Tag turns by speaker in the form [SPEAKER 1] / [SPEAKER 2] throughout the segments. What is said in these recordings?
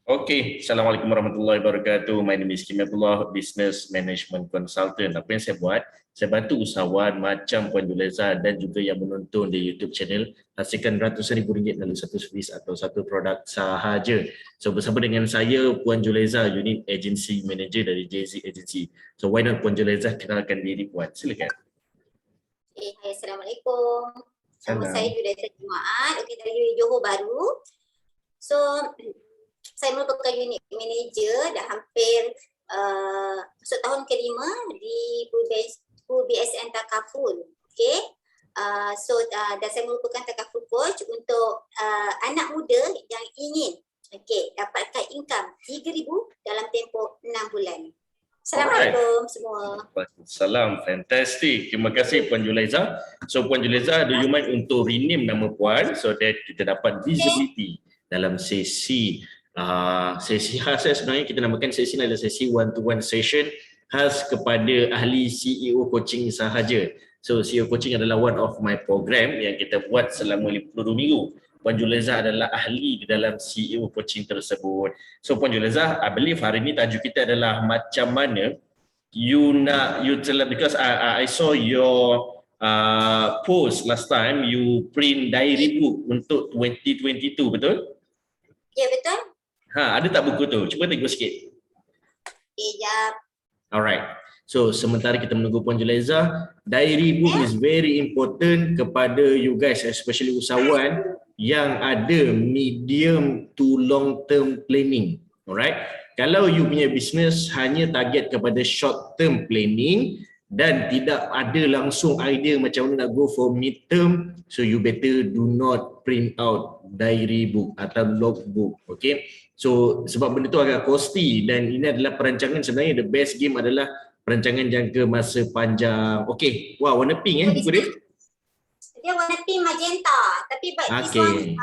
[SPEAKER 1] Okey, Assalamualaikum warahmatullahi wabarakatuh. My name is Kim Abdullah, Business Management Consultant. Apa yang saya buat? Saya bantu usahawan macam Puan Julaiza dan juga yang menonton di YouTube channel hasilkan ratusan ribu ringgit melalui satu servis atau satu produk sahaja. So bersama dengan saya Puan Julaiza, Unit Agency Manager dari JZ Agency. So why not Puan Julaiza kenalkan diri Puan? Silakan.
[SPEAKER 2] Hai, Assalamualaikum. Nama
[SPEAKER 1] Salam.
[SPEAKER 2] saya Julaiza Jumaat, dari Johor Bahru. So, saya merupakan unit manager dah hampir masuk tahun kelima di BSN Takaful. Dan saya merupakan Takaful coach untuk anak muda yang ingin dapatkan income 3,000 dalam tempoh 6 bulan. Assalamualaikum semua.
[SPEAKER 1] Salam, fantastic. Terima kasih Puan Julaiza. So Puan Julaiza, do you mind untuk rename nama Puan so that kita dapat visibility dalam sesi khas sebenarnya kita namakan sesi ini adalah sesi one-to-one session khas kepada ahli CEO coaching sahaja. So CEO coaching adalah one of my program yang kita buat selama 52 minggu. Puan Julaiza adalah ahli di dalam CEO coaching tersebut. So Puan Julaiza, I believe hari ini tajuk kita adalah macam mana you tell, because I saw your post last time, you print diary book untuk 2022, betul?
[SPEAKER 2] Ya, betul.
[SPEAKER 1] Ada tak buku tu? Cuba tengok sikit.
[SPEAKER 2] Jap.
[SPEAKER 1] Alright. So sementara kita menunggu Puan Julaiza, diary book is very important kepada you guys, especially usahawan yang ada medium to long term planning. Alright. Kalau you punya business hanya target kepada short term planning dan tidak ada langsung idea macam mana nak go for mid term, so you better do not print out diary book atau logbook. Okay. So sebab benda tu agak costly dan ini adalah perancangan, sebenarnya the best game adalah perancangan jangka masa panjang. Okay, wow, warna pink buku dia?
[SPEAKER 2] Dia warna pink magenta, tapi this one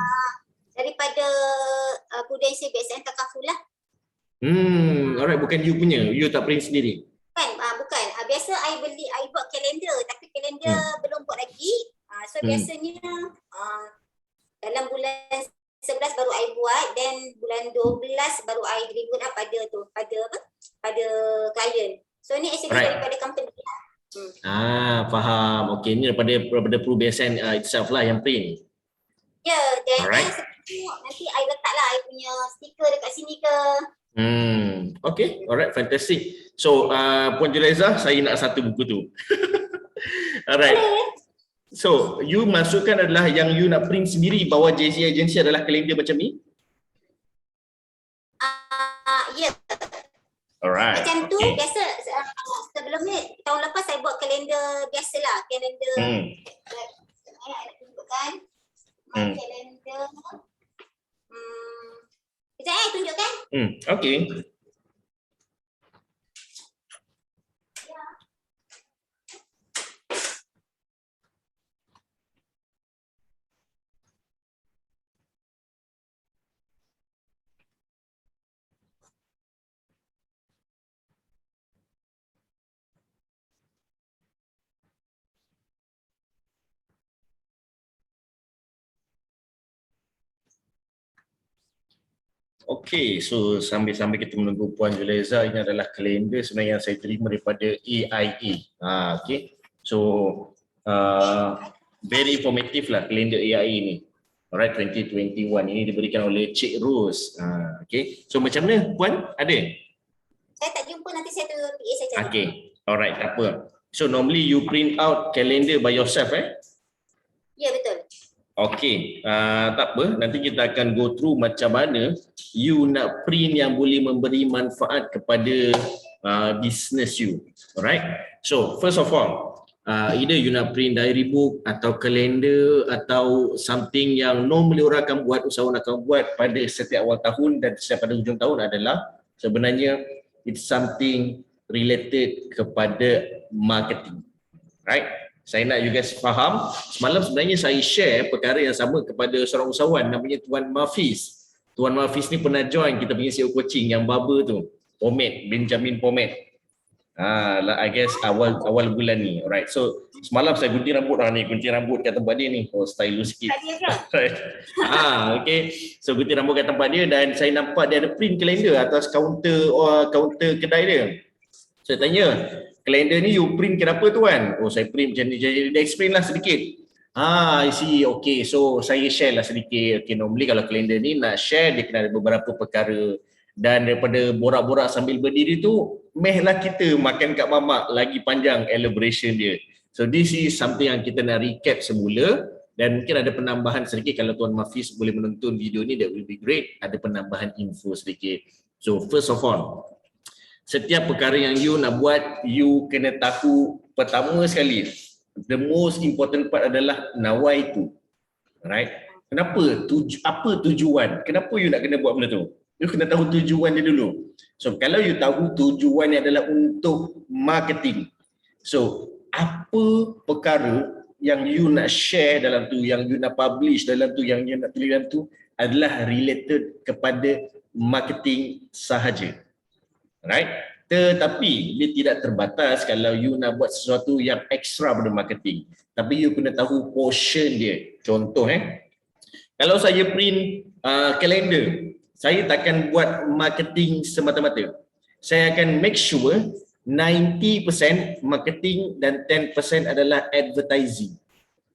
[SPEAKER 2] daripada Prudential BSN Takaful lah.
[SPEAKER 1] Alright, bukan you punya, you tak print sendiri?
[SPEAKER 2] Bukan. Biasa I buat kalender, tapi kalender belum buat lagi. So biasanya dalam bulan 11 baru I buat, dan bulan 12 baru I deliver pada klien. So ni actually daripada company lah.
[SPEAKER 1] Faham. Okey, ni daripada ProBSN itself lah yang print.
[SPEAKER 2] Ya, dan nanti I letak lah I punya stiker dekat sini ke.
[SPEAKER 1] Okay, alright, fantastic. So Puan Julaiza, saya nak satu buku tu. Alright. So, you masukkan adalah yang you nak print sendiri bawah JZ Agency adalah kalender macam ni?
[SPEAKER 2] Ya.
[SPEAKER 1] Alright.
[SPEAKER 2] Macam tu, biasa sebelum ni, tahun lepas saya buat kalender biasalah. Kalender, saya nak tunjukkan. Kalender. Sekejap tunjukkan.
[SPEAKER 1] Okay. Okey, so sambil-sambil kita menunggu Puan Julaiza, ini adalah kalender sebenarnya yang saya terima daripada AIA. Okey. So very informatif lah kalender AIA ni. Alright, 2021 ini diberikan oleh Cik Rose. Okey. So macam mana Puan? Ada?
[SPEAKER 2] Saya tak jumpa, nanti saya tu PA saya cari.
[SPEAKER 1] Okey. Alright, tak apa. So normally you print out calendar by yourself
[SPEAKER 2] Ya, betul.
[SPEAKER 1] Okey, tak apa, nanti kita akan go through macam mana you nak print yang boleh memberi manfaat kepada business you. Alright, so first of all, either you nak print diary book atau kalender atau something yang normally orang akan buat, usahawan akan buat pada setiap awal tahun dan setiap pada hujung tahun adalah sebenarnya it's something related kepada marketing. Right? Saya nak you guys faham, semalam sebenarnya saya share perkara yang sama kepada seorang usahawan namanya Tuan Mafiz. Tuan Mafiz ni pernah join kita punya CEO coaching yang barber tu, Pomade, Benjamin Pomade. I guess awal bulan ni. Alright. So semalam saya gunting rambut gunting rambut kat tempat dia ni. Stylish sikit.
[SPEAKER 2] Tadi ke?
[SPEAKER 1] Right. Okay. So gunting rambut kat tempat dia dan saya nampak dia ada print kalender atas kaunter kedai dia. Saya tanya, kalender ni you print kenapa tuan? Saya print macam ni. Jadi dia explain lah sedikit. I see. Okay, so saya share lah sedikit. Okay, normally kalau kalender ni nak share, dia kena ada beberapa perkara. Dan daripada borak-borak sambil berdiri tu, mehlah kita makan kat mamak lagi panjang elaboration dia. So this is something yang kita nak recap semula. Dan mungkin ada penambahan sedikit kalau Tuan Mafiz boleh menonton video ni, that will be great. Ada penambahan info sedikit. So first of all, setiap perkara yang you nak buat, you kena tahu pertama sekali, the most important part adalah nawai tu. Right? Kenapa? Apa tujuan? Kenapa you nak kena buat benda tu? You kena tahu tujuan dia dulu. So kalau you tahu tujuan dia adalah untuk marketing. So apa perkara yang you nak share dalam tu, yang you nak publish dalam tu, yang you nak tulis dalam tu adalah related kepada marketing sahaja. Right? Tetapi dia tidak terbatas kalau you nak buat sesuatu yang extra pada marketing. Tapi you kena tahu portion dia. Contoh kalau saya print kalender, saya takkan buat marketing semata-mata. Saya akan make sure 90% marketing dan 10% adalah advertising.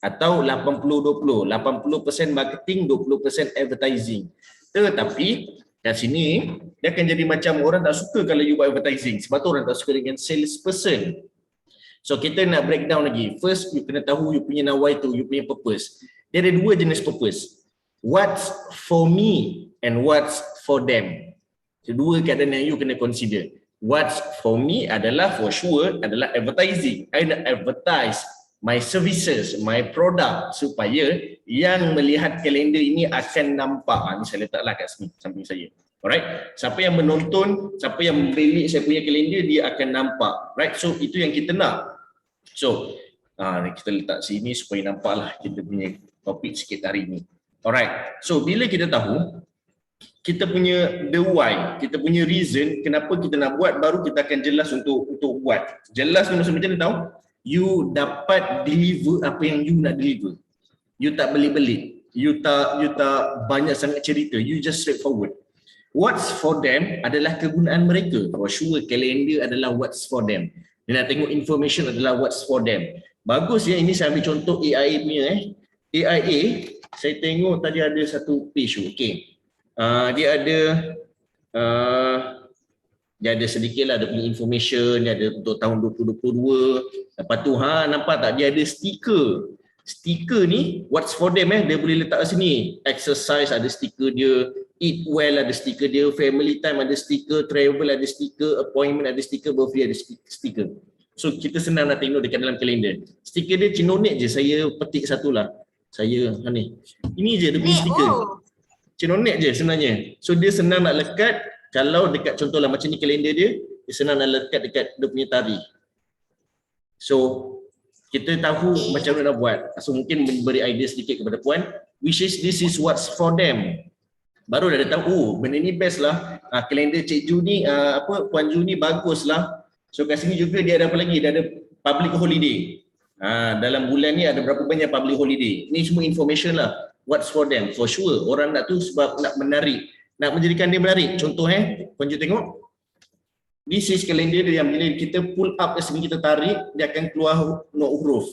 [SPEAKER 1] Atau 80-20. 80% marketing, 20% advertising. Tetapi kat sini, dia akan jadi macam orang tak suka kalau you buat advertising. Sebab tu orang tak suka dengan salesperson. So kita nak breakdown lagi. First, you kena tahu you punya nawai tu, you punya purpose. Dia ada dua jenis purpose. What's for me and what's for them. So, dua keadaan yang you kena consider. What's for me adalah for sure adalah advertising. I nak advertise my services, my product supaya yang melihat kalender ini akan nampak. Ni saya letaklah kat sini samping saya. Alright. Siapa yang menonton, siapa yang membeli saya punya kalender, dia akan nampak. Right. So itu yang kita nak. So kita letak sini supaya nampaklah kita punya topik sikit hari ni. Alright. So bila kita tahu kita punya the why, kita punya reason kenapa kita nak buat, baru kita akan jelas untuk buat. Jelas ni maksud macam ni tahu? You dapat deliver apa yang you nak deliver. You tak belit-belit. You tak banyak sangat cerita. You just straightforward. What's for them adalah kegunaan mereka. For sure kalender adalah what's for them. Dia nak tengok information adalah what's for them. Bagus ya, ini saya ambil contoh AIA punya AIA, saya tengok tadi ada satu page. Okay. Dia ada sedikit lah, dia punya information, dia ada untuk tahun 2022. Lepas tu nampak tak, dia ada stiker. Stiker ni what's for them dia boleh letak kat sini. Exercise ada stiker dia, eat well ada stiker dia, family time ada stiker, travel ada stiker, appointment ada stiker, birthday ada stiker. So kita senang nak tengok dekat dalam kalender. Stiker dia cinonik je, saya petik satulah. Saya ni. Ini je dia punya stiker. Cinonik je sebenarnya. So dia senang nak lekat. Kalau dekat contohlah macam ni kalender dia senang nak lekat dekat dia punya tari. So kita tahu macam mana nak buat. So mungkin memberi idea sedikit kepada puan, which is this is what's for them. Baru dah tahu, benda ni best lah. Kalender Cik Ju ni, Puan Ju ni bagus lah. So kat sini juga dia ada apa lagi? Dia ada public holiday. Dalam bulan ni ada berapa banyak public holiday. Ni semua information lah. What's for them? For sure. Orang nak tu sebab nak menarik. Nak menjadikan dia menarik. Contoh Puan Ju tengok. This is kalender dia yang bila kita pull up ke sini, kita tarik, dia akan keluar huruf.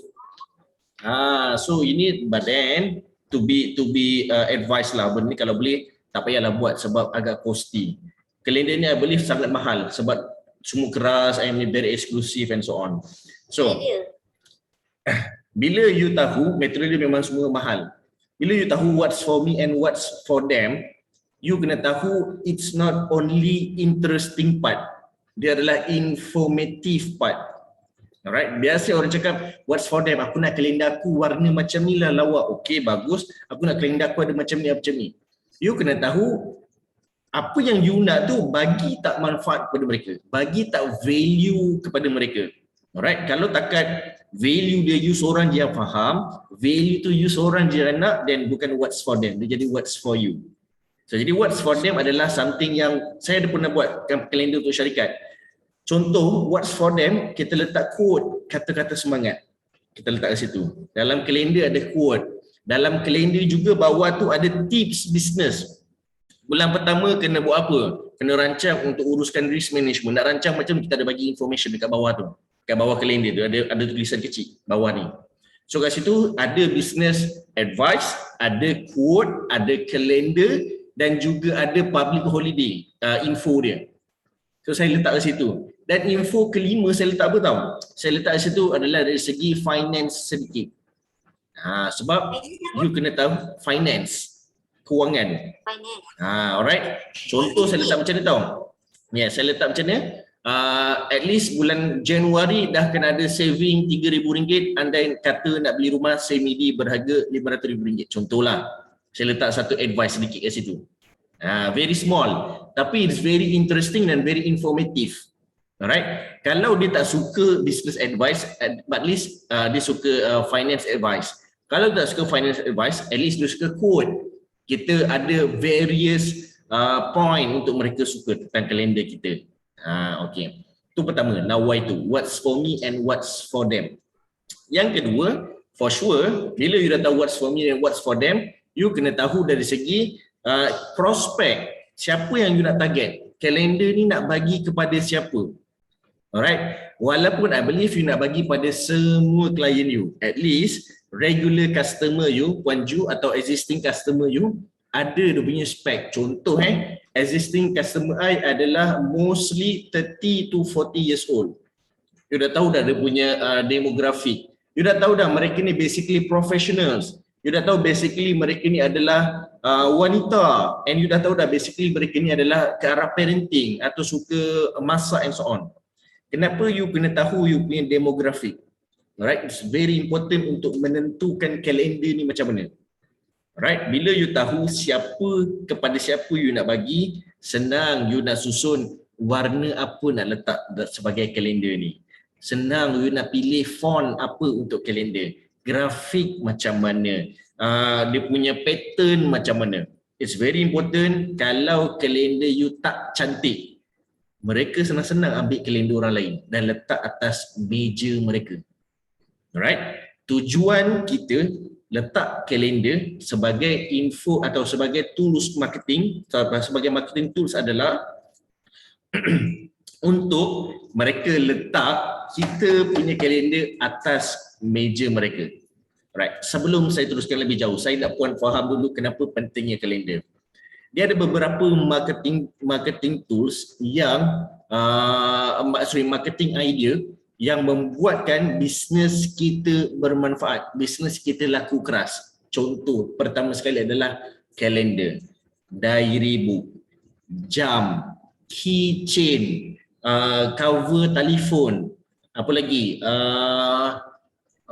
[SPEAKER 1] So ini but then to be advised lah. Benda ni kalau boleh tak payahlah buat sebab agak costly. Kalender ni I believe sangat mahal sebab semua keras, ni very eksklusif and so on. So bila you tahu material dia memang semua mahal. Bila you tahu what's for me and what's for them, you kena tahu it's not only interesting part. Dia adalah informative part. Alright, biasa orang cakap what's for them, aku nak kalender aku warna macam ni lah, lawak. Okey, bagus. Aku nak kalender aku ada macam ni, macam ni. You kena tahu apa yang you nak tu bagi tak manfaat kepada mereka, bagi tak value kepada mereka. Alright, kalau takat value dia you seorang je yang faham, value tu you seorang je yang nak, then bukan what's for them, dia jadi what's for you. So jadi what's for them adalah something yang saya ada pernah buat kalender untuk syarikat. Contoh, what's for them, kita letak quote, kata-kata semangat. Kita letak kat situ. Dalam kalender ada quote. Dalam kalender juga bawah tu ada tips bisnes. Bulan pertama kena buat apa? Kena rancang untuk uruskan risk management. Nak rancang macam kita ada bagi information dekat bawah tu. Kat bawah kalender tu ada tulisan kecil bawah ni. So kat situ ada business advice, ada quote, ada kalender dan juga ada public holiday info dia. So saya letak kat situ. Dan info kelima saya letak apa tahu? Saya letak kat situ adalah dari segi finance sedikit. Sebab you kena tahu finance, kewangan.
[SPEAKER 2] Finance.
[SPEAKER 1] Alright. Contoh saya letak macam ni tahu. Saya letak macam ni. At least bulan Januari dah kena ada saving RM3,000 andai kata nak beli rumah semi-D berharga RM500,000. Contohlah. Saya letak satu advice sedikit kat situ. Very small. Tapi it's very interesting dan very informative. Alright. Kalau dia tak suka business advice, at least dia suka finance advice. Kalau tak suka finance advice, at least dia suka quote. Kita ada various point untuk mereka suka tentang kalender kita. Okay. Itu pertama. Now why tu? What's for me and what's for them. Yang kedua, for sure, bila you dah tahu what's for me and what's for them, you kena tahu dari segi prospek. Siapa yang you nak target? Kalender ni nak bagi kepada siapa? Alright. Walaupun I believe you nak bagi pada semua klien you, at least regular customer you, Puan Ju, atau existing customer you ada dia punya spek. Contoh existing customer I adalah mostly 30 to 40 years old. You dah tahu dah dia punya demographic. You dah tahu dah mereka ni basically professionals. You dah tahu basically mereka ni adalah wanita, and you dah tahu dah basically mereka ni adalah ke arah parenting atau suka masak and so on. Kenapa you kena tahu you punya demographic? Alright, it's very important untuk menentukan kalender ni macam mana. Alright, bila you tahu kepada siapa you nak bagi, senang you nak susun warna apa nak letak sebagai kalender ni. Senang you nak pilih font apa untuk kalender. Grafik macam mana. Dia punya pattern macam mana. It's very important. Kalau kalender you tak cantik, mereka senang-senang ambil kalender orang lain dan letak atas meja mereka. Alright. Tujuan kita letak kalender sebagai info atau sebagai tools marketing, sebagai marketing tools adalah untuk mereka letak kita punya kalender atas meja mereka. Alright. Sebelum saya teruskan lebih jauh, saya nak puan faham dulu kenapa pentingnya kalender. Dia ada beberapa marketing tools yang marketing idea yang membuatkan bisnes kita bermanfaat, bisnes kita laku keras. Contoh pertama sekali adalah kalender, diary book, jam, keychain, cover telefon, apa lagi?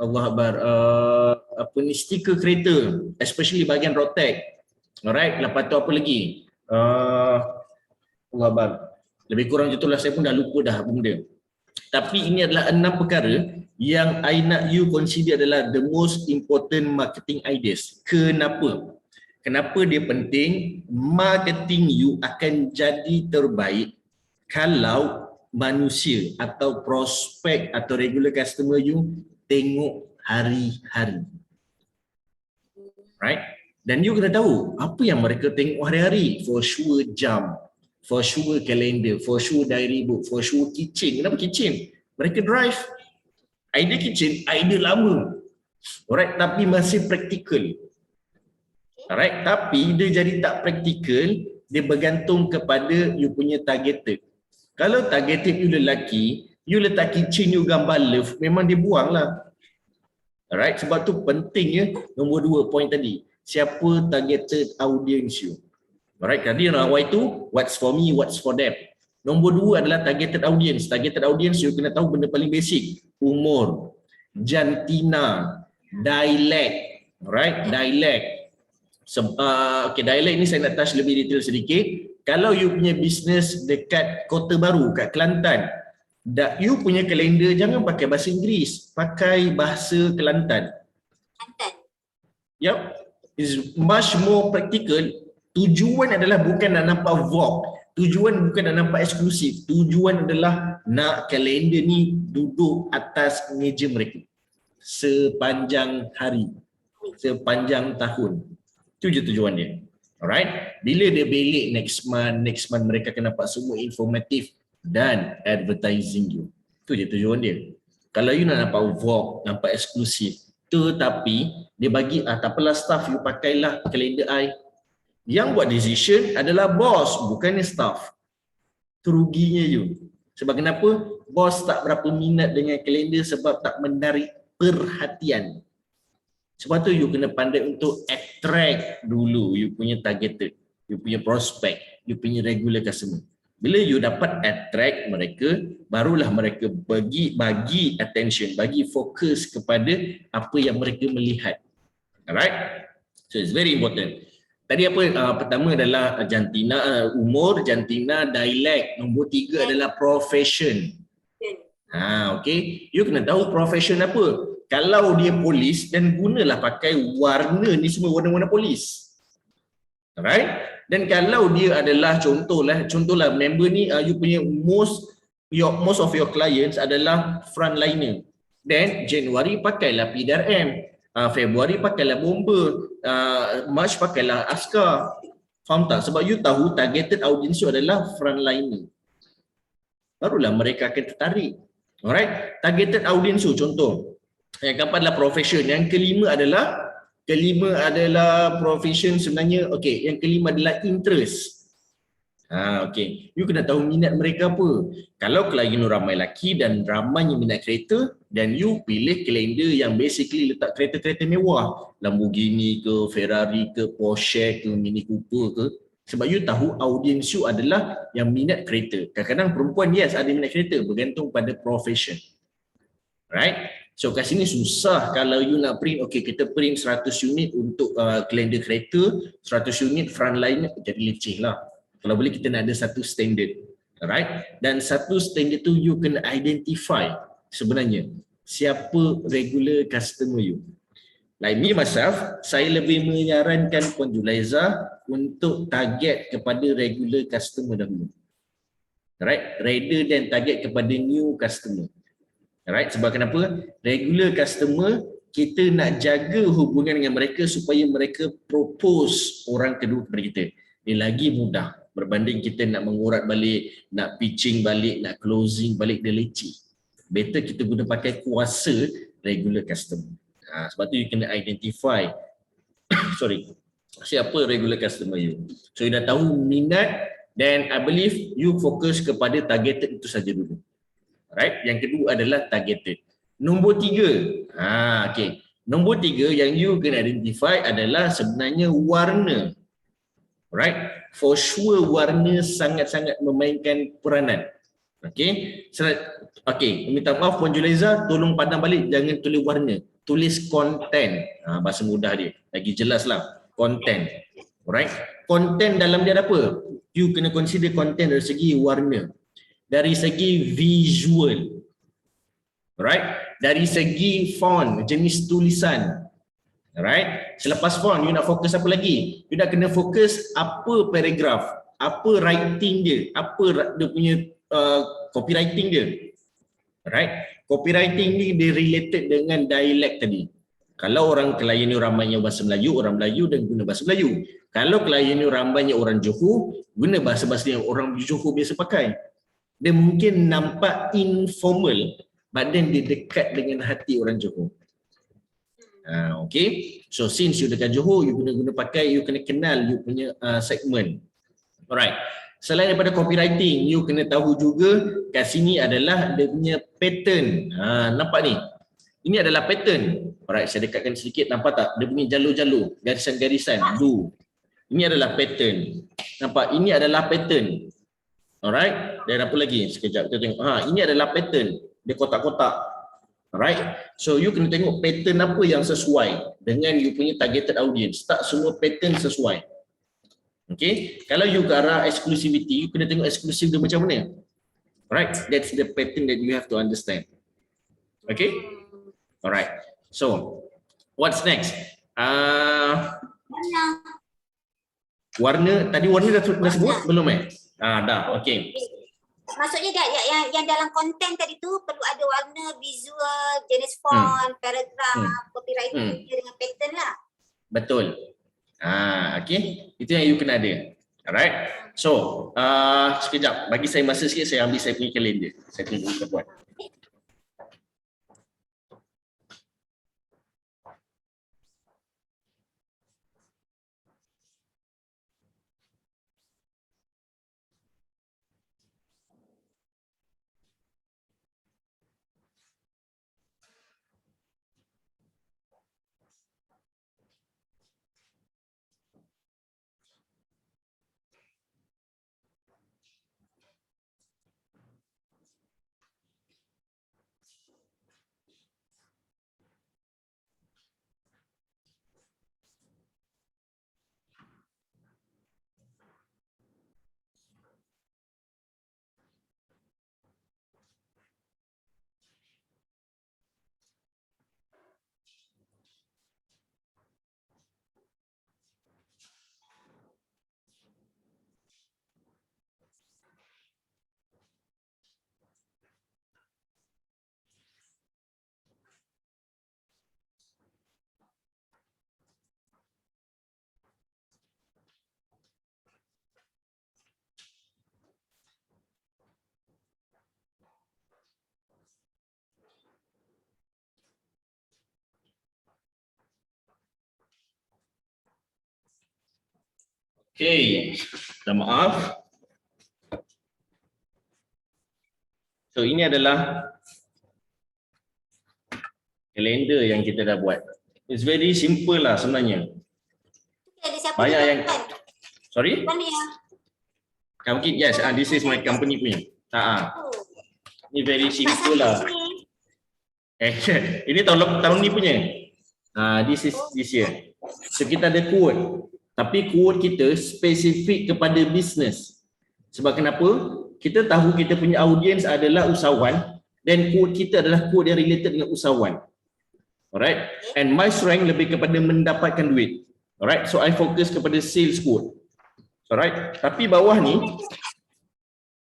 [SPEAKER 1] Allah Akbar, stiker kereta, especially bahagian road tag. Alright, lepas tu apa lagi? Allah Akbar. Lebih kurang itulah, saya pun dah lupa dah benda. Tapi ini adalah 6 perkara yang I nak you consider adalah the most important marketing ideas. Kenapa? Kenapa dia penting? Marketing you akan jadi terbaik kalau manusia atau prospek atau regular customer you tengok hari-hari. Right? Dan you kena tahu apa yang mereka tengok hari-hari. For sure jam, for sure kalender, for sure diary book, for sure keychain. Kenapa keychain? Mereka drive. Idea keychain, idea lama. Alright, tapi masih praktikal. Alright, tapi dia jadi tak praktikal, dia bergantung kepada you punya targeted. Kalau targeted you lelaki, you letak keychain you gambar love, memang dia buang lah. Alright, sebab tu pentingnya nombor 2 point tadi. Siapa targeted audience you? Alright, tadi why tu, what's for me, what's for them. Nombor 2 adalah targeted audience. Targeted audience you kena tahu benda paling basic. Umur, jantina, dialect. Alright, dialect. Okay, dialect ni saya nak touch lebih detail sedikit. Kalau you punya business dekat Kota Baru, kat Kelantan, you punya kalender jangan pakai bahasa Inggeris, pakai bahasa Kelantan.
[SPEAKER 2] Kelantan.
[SPEAKER 1] Yup. Is much more practical. Tujuan adalah bukan nak nampak vogue, tujuan bukan nak nampak eksklusif. Tujuan adalah nak kalender ni duduk atas meja mereka sepanjang hari, sepanjang tahun. Itu je tujuan dia. Alright. Bila dia belik next month mereka akan dapat semua informatif dan advertising you. Itu je tujuan dia. Kalau you nak nampak Vogue, nampak eksklusif, tetapi dia bagi tak apalah staff you pakailah kalender I. Yang buat decision adalah bos, bukannya staff. Itu ruginya you. Sebab kenapa? Bos tak berapa minat dengan kalender sebab tak menarik perhatian. Sebab tu you kena pandai untuk attract dulu you punya targeted, you punya prospect, you punya regular customer. Bila you dapat attract mereka, barulah mereka bagi attention, bagi fokus kepada apa yang mereka melihat. Alright? So it's very important. Tadi apa? Pertama adalah jantina, umur, jantina, dialect. Nombor 3 adalah profession. Okay. You kena tahu profession apa. Kalau dia polis, dan gunalah pakai warna ni semua warna-warna polis. Alright? Dan kalau dia adalah contohlah member ni you punya most of your clients adalah frontliner. Then Januari pakailah PDRM, Februari pakailah bomber, March pakailah askar. Faham tak? Sebab you tahu targeted audience you adalah frontliner. Barulah mereka akan tertarik. Alright? Targeted audience you contoh. Yang keempat adalah profession. Yang kelima adalah profession sebenarnya. Okey, yang kelima adalah interest. Okey. You kena tahu minat mereka apa. Kalau klien ramai lelaki dan ramainya minat kereta, dan you pilih kalender yang basically letak kereta-kereta mewah, Lamborghini ke, Ferrari ke, Porsche ke, Mini Cooper ke. Sebab you tahu audience you adalah yang minat kereta. Kadang-kadang perempuan yes ada minat kereta, bergantung pada profession. Right? So kat sini susah kalau you nak print, okay kita print 100 unit untuk kalender kereta, 100 unit frontline, jadi leceh lah. Kalau boleh kita nak ada satu standard. Alright? Dan satu standard tu you kena identify sebenarnya siapa regular customer you. Like me myself, saya lebih menyarankan Puan Julaiza untuk target kepada regular customer dahulu. Alright? Rather than target kepada new customer. Alright, sebab kenapa? Regular customer, kita nak jaga hubungan dengan mereka supaya mereka propose orang kedua kepada kita. Dia lagi mudah berbanding kita nak mengurat balik, nak pitching balik, nak closing balik, dia leceh. Better kita guna pakai kuasa regular customer. Sebab tu you kena identify siapa regular customer you. So you dah tahu minat, then I believe you fokus kepada targeted itu saja dulu. Right? Yang kedua adalah targeted. Nombor 3. Okay. Nombor 3 yang you kena identify adalah sebenarnya warna. Right? For sure warna sangat-sangat memainkan peranan. Okay. Okay. Minta maaf Puan Julaiza, tolong padam balik, jangan tulis warna. Tulis content. Bahasa mudah dia. Lagi jelas lah. Content. Alright. Content dalam dia ada apa? You kena consider content dari segi warna. Dari segi visual, right? Dari segi font, jenis tulisan, right? Selepas font, you nak fokus apa lagi? You nak kena fokus apa paragraf, apa writing dia, apa dia punya copywriting dia, right? Copywriting ni dia related dengan dialect tadi. Kalau orang klien ni ramainya bahasa Melayu, orang Melayu dan guna bahasa Melayu. Kalau klien ni ramainya orang Johor, guna bahasa-bahasa yang orang Johor biasa pakai. Dia mungkin nampak informal, but then dia dekat dengan hati orang Johor. Okay. So since you dekat Johor, you guna pakai, you kena kenal you punya segment. Alright. Selain daripada copywriting, you kena tahu juga kat sini adalah dia punya pattern. Nampak ni? Ini adalah pattern. Alright, saya dekatkan sedikit, nampak tak? Dia punya jalur-jalur, garisan-garisan, blue. Ini adalah pattern. Nampak? Ini adalah pattern. Alright, dan apa lagi? Sekejap kita tengok. Ini adalah pattern. Dia kotak-kotak. Alright. So you kena tengok pattern apa yang sesuai dengan you punya targeted audience. Tak semua pattern sesuai. Okay. Kalau you ke arah exclusivity, you kena tengok eksklusif dia macam mana. Alright. That's the pattern that you have to understand. Okay. Alright. So what's next? Warna. Tadi warna dah sebut belum Dah, okey.
[SPEAKER 2] Maksudnya yang dalam konten tadi tu perlu ada warna, visual, jenis font, paragraf, copywriting dengan pattern lah.
[SPEAKER 1] Betul. Okey. Itu yang you kena ada. Alright. So, sekejap. Bagi saya masa sikit, saya ambil saya punya kalender. Saya tunggu kita buat. Okey, minta maaf. So ini adalah kalender yang kita dah buat. It's very simple lah sebenarnya.
[SPEAKER 2] Ada siapa
[SPEAKER 1] Banyak
[SPEAKER 2] ni
[SPEAKER 1] yang
[SPEAKER 2] kan?
[SPEAKER 1] sorry?
[SPEAKER 2] Mana ya?
[SPEAKER 1] Mungkin yes, this is my company punya.
[SPEAKER 2] Oh.
[SPEAKER 1] Ini very simple lah.
[SPEAKER 2] Ni.
[SPEAKER 1] Ini tahun ni punya. This is this year. So kita ada quote. Tapi quote kita spesifik kepada business. Sebab kenapa? Kita tahu kita punya audience adalah usahawan dan quote kita adalah quote yang related dengan usahawan. Alright? And my strength lebih kepada mendapatkan duit. Alright? So I fokus kepada sales quote. Alright? Tapi bawah ni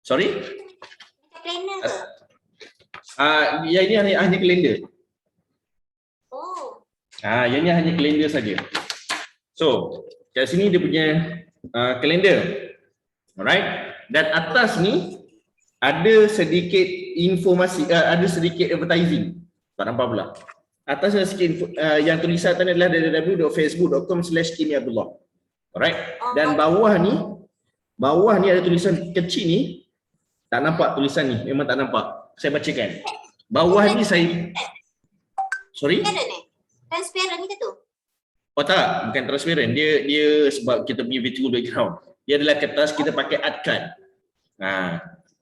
[SPEAKER 1] sorry?
[SPEAKER 2] Planner ke?
[SPEAKER 1] Yang ini hanya kalender.
[SPEAKER 2] Oh.
[SPEAKER 1] Yang ini hanya kalender saja. So, kat sini dia punya kalender. Alright? Dan atas ni ada sedikit informasi, ada sedikit advertising. Tak nampak pula. Atas ada sedikit yang tulisan tadi adalah www.facebook.com/KimiAbdullah. Alright? Dan bawah ni ada tulisan kecil ni. Tak nampak tulisan ni, memang tak nampak. Saya bacakan. Bawah ni saya sorry?
[SPEAKER 2] Transparent ni ke tu?
[SPEAKER 1] Oh tak, bukan transparent. Dia sebab kita punya virtual background. Dia adalah kertas kita pakai art card.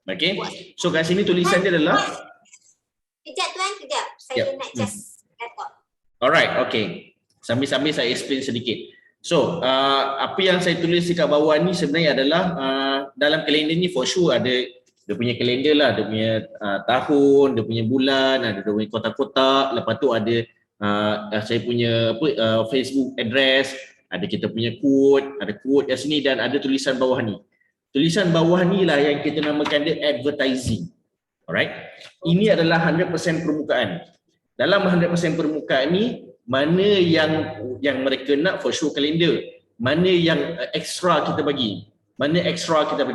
[SPEAKER 1] Okay. So kat sini tulisan dia adalah
[SPEAKER 2] Kejap tuan, kejap. Saya nak just record.
[SPEAKER 1] Alright, okay. Sambil-sambil saya explain sedikit. So, apa yang saya tulis dekat bawah ni sebenarnya adalah dalam kalender ni for sure ada dia punya kalender lah, dia punya tahun, dia punya bulan, ada dia punya kotak-kotak, lepas tu ada saya punya Facebook address, ada kita punya ada quote kat sini dan ada tulisan bawah ni. Tulisan bawah ni lah yang kita namakan dia advertising. Alright? Ini adalah 100% permukaan. Dalam 100% permukaan ni, mana yang mereka nak for sure kalender, mana yang extra kita bagi. Extra kita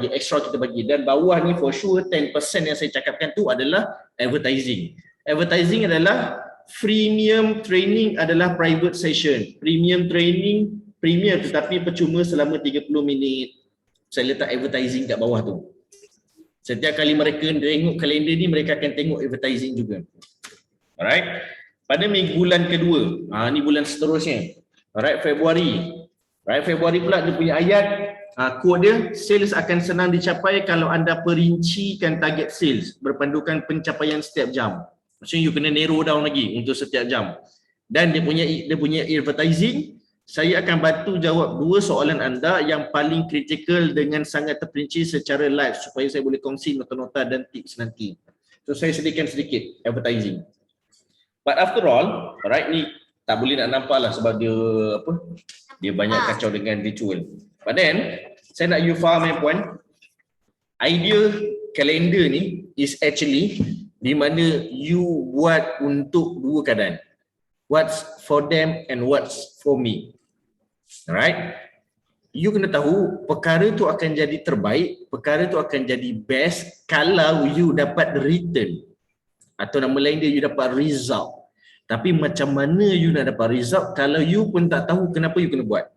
[SPEAKER 1] bagi. Dan bawah ni for sure 10% yang saya cakapkan tu adalah advertising. Advertising adalah freemium training adalah private session. Premium training, premium tetapi percuma selama 30 minit. Saya letak advertising kat bawah tu. Setiap kali mereka tengok kalender ni, mereka akan tengok advertising juga. Alright. Pada bulan kedua, ni bulan seterusnya. Alright, Februari. Alright, Februari pula dia punya ayat. Quote dia, sales akan senang dicapai kalau anda perincikan target sales berpandukan pencapaian setiap jam. Maksudnya you kena narrow down lagi untuk setiap jam. Dan dia punya advertising, saya akan bantu jawab 2 soalan anda yang paling kritikal dengan sangat terperinci secara live supaya saya boleh kongsi nota-nota dan tips nanti. So saya sediakan sedikit advertising. But after all, alright, ni tak boleh nak nampak lah sebab dia banyak kacau dengan ritual. But then, saya nak you faham puan, idea kalender ni is actually di mana you buat untuk dua keadaan. What's for them and what's for me. Alright? You kena tahu perkara tu akan jadi terbaik, perkara tu akan jadi best kalau you dapat return. Atau nama lain dia you dapat result. Tapi macam mana you nak dapat result kalau you pun tak tahu kenapa you kena buat.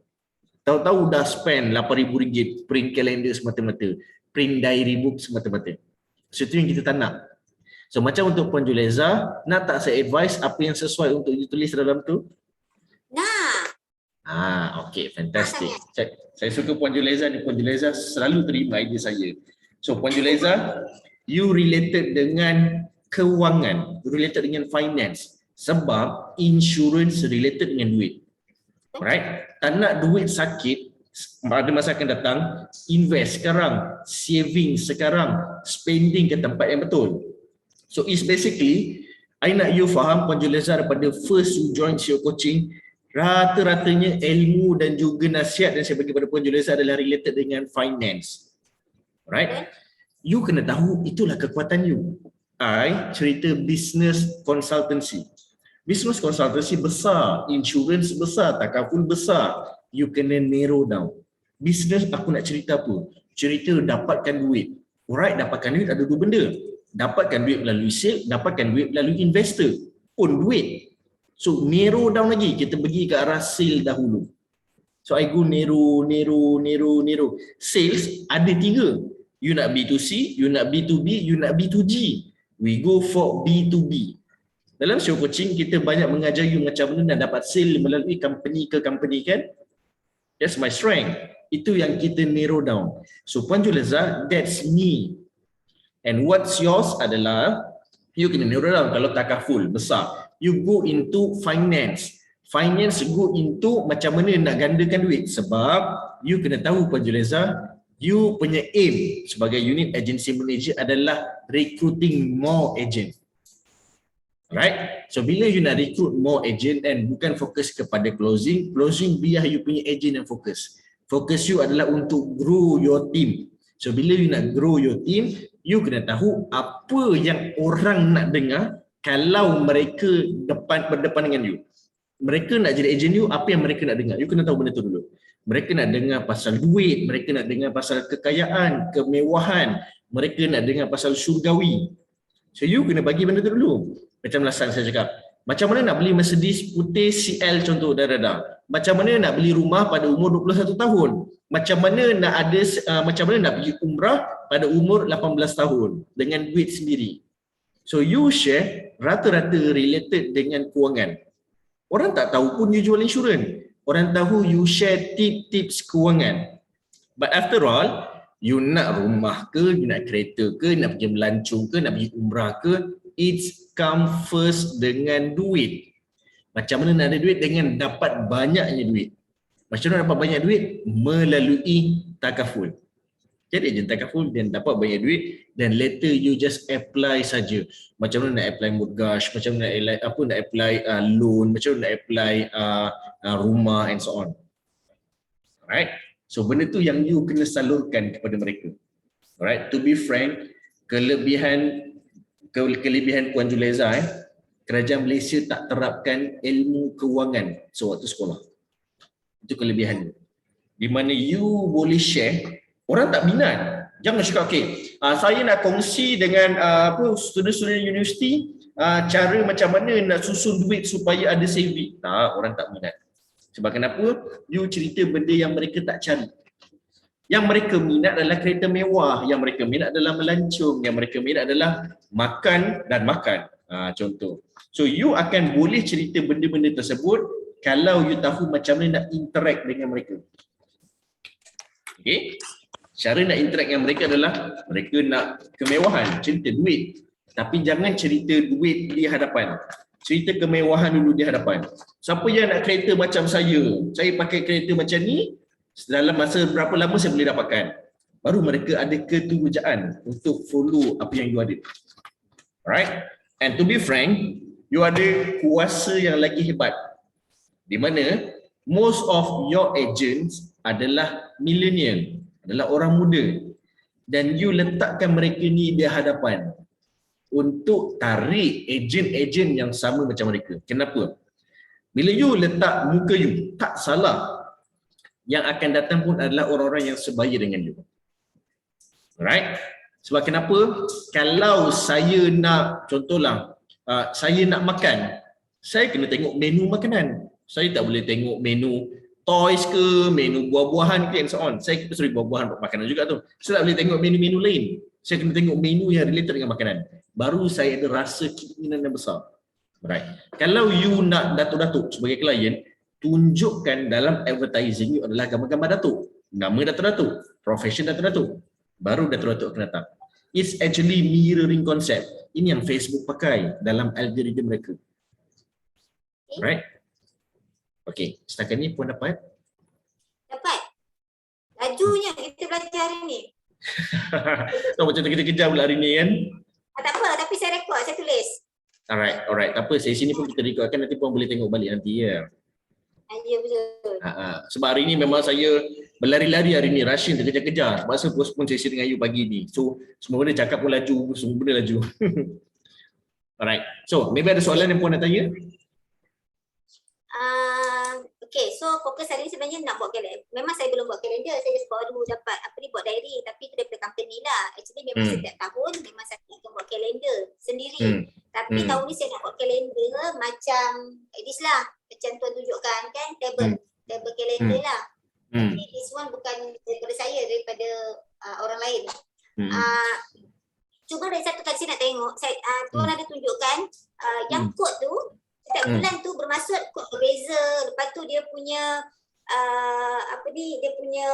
[SPEAKER 1] Tahu-tahu dah spend RM8,000 print kalender semata-mata, print diary book semata-mata. So itu yang kita tak nak. So macam untuk Puan Julaiza, nak tak saya advise apa yang sesuai untuk you tulis dalam tu?
[SPEAKER 2] Nah.
[SPEAKER 1] Okay, fantastic. Saya suka Puan Julaiza ni. Puan Julaiza selalu terima idea saya. So Puan Julaiza, you related dengan kewangan, related dengan finance. Sebab insurance related dengan duit. Alright? Tak nak duit sakit, pada masa akan datang, invest sekarang, saving sekarang, spending ke tempat yang betul. So it's basically, I nak you faham Puan Julaiza daripada first you join SEO coaching, rata-ratanya ilmu dan juga nasihat yang saya bagi pada Puan Julaiza adalah related dengan finance. Alright? You kena tahu itulah kekuatan you. I cerita business consultancy. Business consultancy besar, insurance besar, takaful besar. You kena narrow down. Business aku nak cerita apa? Cerita dapatkan duit. Alright, dapatkan duit ada dua benda. Dapatkan duit melalui sale, dapatkan duit melalui investor. Pun duit. So narrow down lagi, kita pergi ke arah sale dahulu. So I go narrow. Sales ada 3. You nak B2C, you nak B2B, you nak B2G. We go for B2B. Dalam SEO coaching kita banyak mengajar you macam mana nak dapat sale melalui company ke company kan? That's my strength. Itu yang kita narrow down. So Puan Julaiza, that's me. And what's yours adalah you kena narrow down. Kalau takaful besar, you go into finance. Finance go into macam mana nak gandakan duit. Sebab you kena tahu Puan Julaiza, you punya aim sebagai unit agency manager adalah recruiting more agent. Right? So bila you nak recruit more agent and bukan fokus kepada closing biar you punya agent yang fokus. Fokus you adalah untuk grow your team. So bila you nak grow your team, you kena tahu apa yang orang nak dengar kalau mereka berdepan dengan you. Mereka nak jadi agent you, apa yang mereka nak dengar? You kena tahu benda tu dulu. Mereka nak dengar pasal duit, mereka nak dengar pasal kekayaan, kemewahan, mereka nak dengar pasal syurgawi. So you kena bagi benda tu dulu. Macam lasan saya cakap, macam mana nak beli Mercedes putih CL contoh darah. Macam mana nak beli rumah pada umur 21 tahun. Macam mana nak macam mana nak pergi umrah pada umur 18 tahun dengan duit sendiri. So you share rata-rata related dengan kewangan. Orang tak tahu pun you jual insurans. Orang tahu you share tips kewangan. But after all, you nak rumah ke, you nak kereta ke, nak pergi melancong ke, nak pergi umrah ke, it's come first dengan duit. Macam mana nak ada duit? Dengan dapat banyaknya duit. Macam mana dapat banyak duit? Melalui takaful. Jadi agent takaful dan dapat banyak duit dan later you just apply saja. Macam mana nak apply mortgage, macam mana nak apply loan, macam mana nak apply rumah and so on. Alright. So benda tu yang you kena salurkan kepada mereka. Alright. To be frank, kelebihan Puan Julaiza, kerajaan Malaysia tak terapkan ilmu kewangan sewaktu sekolah. Itu kelebihannya. Di mana you boleh share, orang tak minat. Jangan cakap, okay, saya nak kongsi dengan student-student universiti cara macam mana nak susun duit supaya ada saving. Tak, orang tak minat. Sebab kenapa? You cerita benda yang mereka tak cari. Yang mereka minat adalah kereta mewah, yang mereka minat adalah melancong, yang mereka minat adalah makan dan makan. Contoh. So you akan boleh cerita benda-benda tersebut kalau you tahu macam mana nak interact dengan mereka. Okay? Cara nak interact dengan mereka adalah mereka nak kemewahan, cerita duit. Tapi jangan cerita duit di hadapan. Cerita kemewahan dulu di hadapan. Siapa yang nak kereta macam saya pakai kereta macam ni, dalam masa berapa lama saya boleh dapatkan. Baru mereka ada keturjaan untuk follow apa yang you ada. Alright? And to be frank, you ada kuasa yang lagi hebat. Di mana most of your agents adalah millennial, adalah orang muda. dan you letakkan mereka ni di hadapan untuk tarik ejen-ejen yang sama macam mereka. Kenapa? Bila you letak muka you, tak salah, yang akan datang pun adalah orang-orang yang sebaya dengan you. Alright? Sebab kenapa? Kalau saya nak, contohlah, saya nak makan, saya kena tengok menu makanan. Saya tak boleh tengok menu toys ke, menu buah-buahan ke and so on. Saya sorry, buah-buahan makanan juga tu. Saya tak boleh tengok menu-menu lain. Saya kena tengok menu yang related dengan makanan. Baru saya ada rasa keinginan yang besar. Right. Kalau you nak datuk-datuk sebagai klien, tunjukkan dalam advertising you adalah gambar-gambar datuk. Nama datuk-datuk, profession datuk-datuk. Baru datuk-datuk akan datang. It's actually mirroring concept. Ini yang Facebook pakai dalam algoritma mereka. Right? Okay, setakat ni puan dapat?
[SPEAKER 2] Dapat. Lajunya kita belajar hari ni.
[SPEAKER 1] So, macam terkejar-kejar pula hari ni kan?
[SPEAKER 2] Tak apa, tapi saya rekod, saya tulis.
[SPEAKER 1] Alright. Tak apa, sesi ni pun kita rekodkan, nanti puan boleh tengok balik nanti ya.
[SPEAKER 2] Ya, betul.
[SPEAKER 1] Sebab hari ni memang saya berlari-lari hari ni, rushing terkejar-kejar. Sebab saya postpone sesi dengan you pagi ni. So, semua benda cakap pun laju, semua benda laju. Alright, so maybe ada soalan yang puan nak tanya?
[SPEAKER 2] Okay, so fokus hari ni sebenarnya nak buat kalender. Memang saya belum buat kalender, saya just baru dapat buat diary, tapi itu daripada company lah. Actually memang setiap tahun memang saya akan buat kalender sendiri. Tapi tahun ni saya nak buat kalender macam this lah, macam tuan tunjukkan kan, table kalender lah. Tapi this one bukan daripada saya, daripada orang lain. Cuma dari satu kali saya nak tengok, tuan ada tunjukkan yang kod tu, setiap bulan tu bermaksud kod berbeza. Lepas tu dia punya dia punya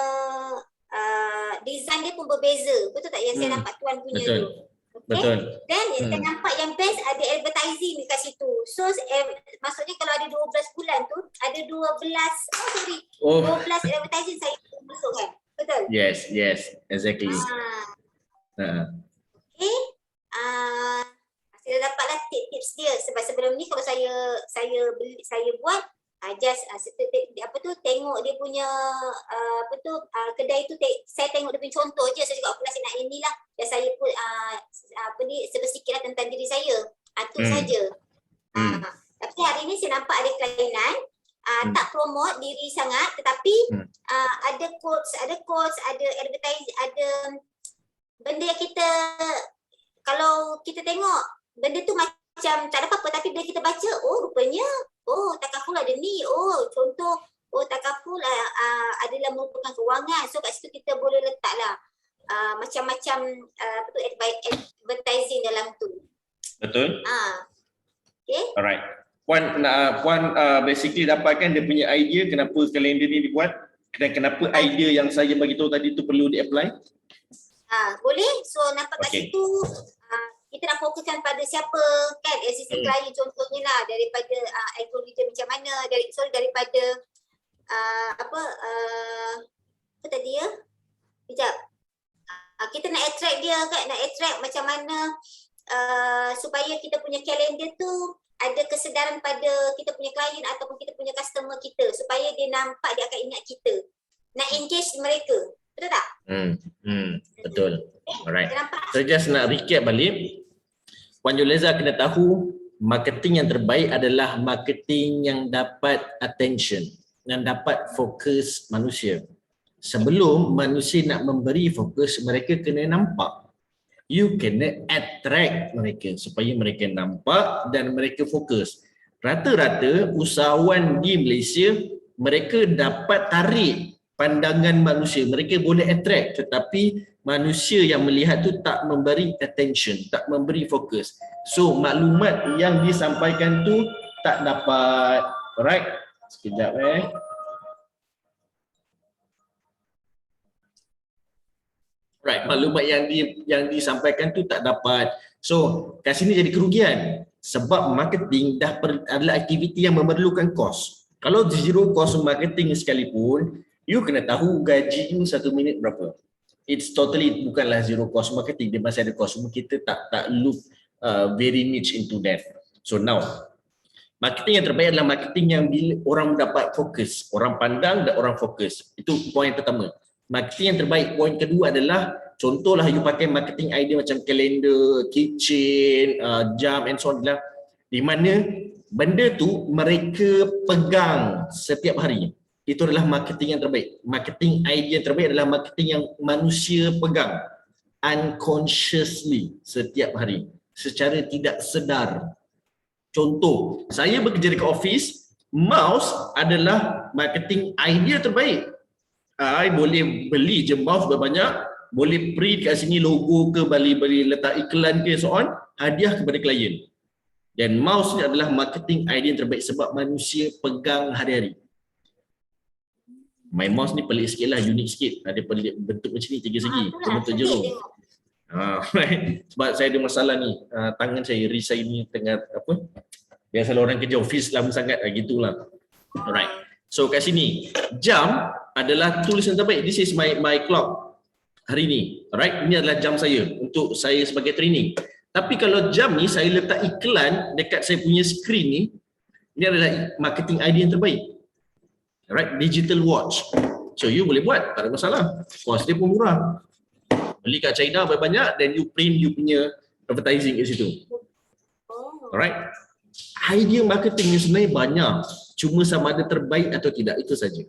[SPEAKER 2] design dia pun berbeza. Betul tak yang saya nampak tuan punya tu? Okay?
[SPEAKER 1] Betul.
[SPEAKER 2] Dan saya nampak yang best ada advertising dekat situ. So maksudnya kalau ada 12 bulan tu ada 12 advertising saya masuk kan? Betul?
[SPEAKER 1] Yes, exactly.
[SPEAKER 2] Okay. Saya dah dapatlah tips dia, sebab sebelum ni kalau saya buat just tengok dia punya kedai tu, saya tengok dia punya contoh je. Saya cakap saya nak inilah, dan saya pun sedikitlah tentang diri saya. Tu saja. Tapi hari ni saya nampak ada kelainan, tak promote diri sangat, tetapi ada quotes, ada advertising, ada benda yang kita, kalau kita tengok benda tu macam tak ada apa-apa, tapi bila kita baca, rupanya takaful ada ni, contoh takaful adalah merupakan kewangan. So kat situ kita boleh letaklah macam-macam advertising dalam tu.
[SPEAKER 1] Betul.
[SPEAKER 2] Okay.
[SPEAKER 1] Alright. Puan basically dapatkan dia punya idea kenapa kalender ni dibuat dan kenapa idea yang saya bagi tahu tadi tu perlu di-apply?
[SPEAKER 2] Boleh. So nampak kat situ kita nak fokuskan pada siapa kan, existing client contohnya lah, daripada algoritma macam mana, daripada apa tadi ya? Sekejap. Kita nak attract dia kan, nak attract macam mana supaya kita punya kalender tu ada kesedaran pada kita punya klien ataupun kita punya customer kita, supaya dia nampak dia akan ingat kita. Nak engage mereka. Betul tak?
[SPEAKER 1] Betul. Alright. So just nak recap balik. Puan Julaiza kena tahu marketing yang terbaik adalah marketing yang dapat attention, yang dapat fokus manusia. Sebelum manusia nak memberi fokus, mereka kena nampak. You kena attract mereka supaya mereka nampak dan mereka fokus. Rata-rata usahawan di Malaysia, mereka dapat tarik pandangan manusia. Mereka boleh attract, tetapi manusia yang melihat tu tak memberi attention, tak memberi fokus. So maklumat yang disampaikan tu tak dapat. Alright. Sekejap Right, maklumat yang disampaikan tu tak dapat. So kat sini jadi kerugian sebab marketing adalah aktiviti yang memerlukan kos. Kalau zero cost marketing sekalipun, you kena tahu gaji you 1 minit berapa. It's totally bukanlah zero cost marketing, dia masih ada cost. Semua kita tak look very niche into that. So now, marketing yang terbaik adalah marketing yang bila orang dapat fokus, orang pandang dan orang fokus. Itu poin pertama. Marketing yang terbaik. Poin kedua adalah Contohlah you pakai marketing idea macam kalender, kitchen, jam and so on lah. Di mana benda tu mereka pegang setiap hari. Itu adalah marketing yang terbaik. Marketing idea yang terbaik adalah marketing yang manusia pegang unconsciously setiap hari secara tidak sedar. Contoh, saya bekerja dekat office, mouse adalah marketing idea terbaik. I boleh beli je mouse berbanyak, boleh print kat sini logo ke, beli letak iklan ke, so on, hadiah kepada klien. Dan mouse ni adalah marketing idea yang terbaik sebab manusia pegang hari-hari. My mouse ni pelik sikit lah, unik sikit. Ada pelik bentuk macam ni, 3 segi, bentuk jerung. Right. Sebab saya ada masalah ni, tangan saya, wrist saya ni tengah apa? Biasalah orang kerja office lama sangat, gitulah. Alright. So kat sini, jam adalah tools yang terbaik. This is my clock hari ni. Alright, ini adalah jam saya untuk saya sebagai training. Tapi kalau jam ni saya letak iklan dekat saya punya screen ni, ini adalah marketing idea yang terbaik. Alright, digital watch. So you boleh buat, tak ada masalah. Kos dia pun murah. Beli kat China banyak dan you print you punya advertising kat situ. Alright. Idea marketing ni sebenarnya banyak. Cuma sama ada terbaik atau tidak, itu saja.